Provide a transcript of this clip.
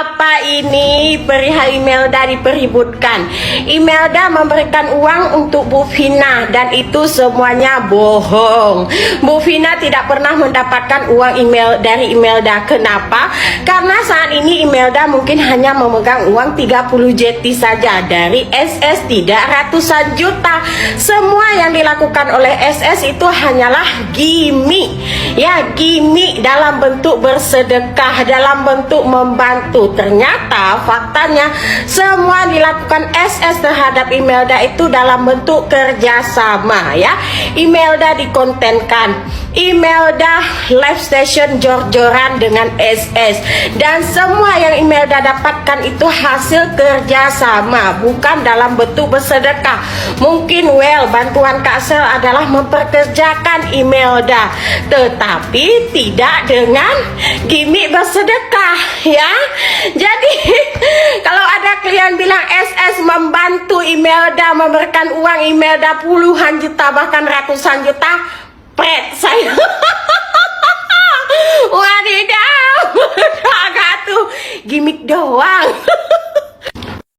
Apa ini perihal Imelda dipeributkan? Imelda memberikan uang untuk Bu Vina dan itu semuanya bohong. Bu Vina tidak pernah mendapatkan uang dari Imelda. Kenapa? Karena saat ini Imelda mungkin hanya memegang uang 30 JT saja dari SS, tidak ratusan juta. Semua yang dilakukan oleh SS itu hanyalah gimmick. Ya, gimmick dalam bentuk bersedekah, dalam bentuk membantu. Ternyata faktanya semua dilakukan SS terhadap Imelda itu dalam bentuk kerjasama, ya. Imelda dikontenkan, Imelda live station jor-joran dengan SS, dan semua yang Imelda dapatkan itu hasil kerjasama, bukan dalam bentuk bersedekah. Mungkin bantuan Kak Sel adalah memperkerjakan Imelda, tetapi tidak dengan gimmick bersedekah, ya. Jadi kalau ada klien bilang SS membantu Imelda, memberikan uang Imelda puluhan juta bahkan ratusan juta, pret saya. Wadidaw, agak tuh gimmick doang.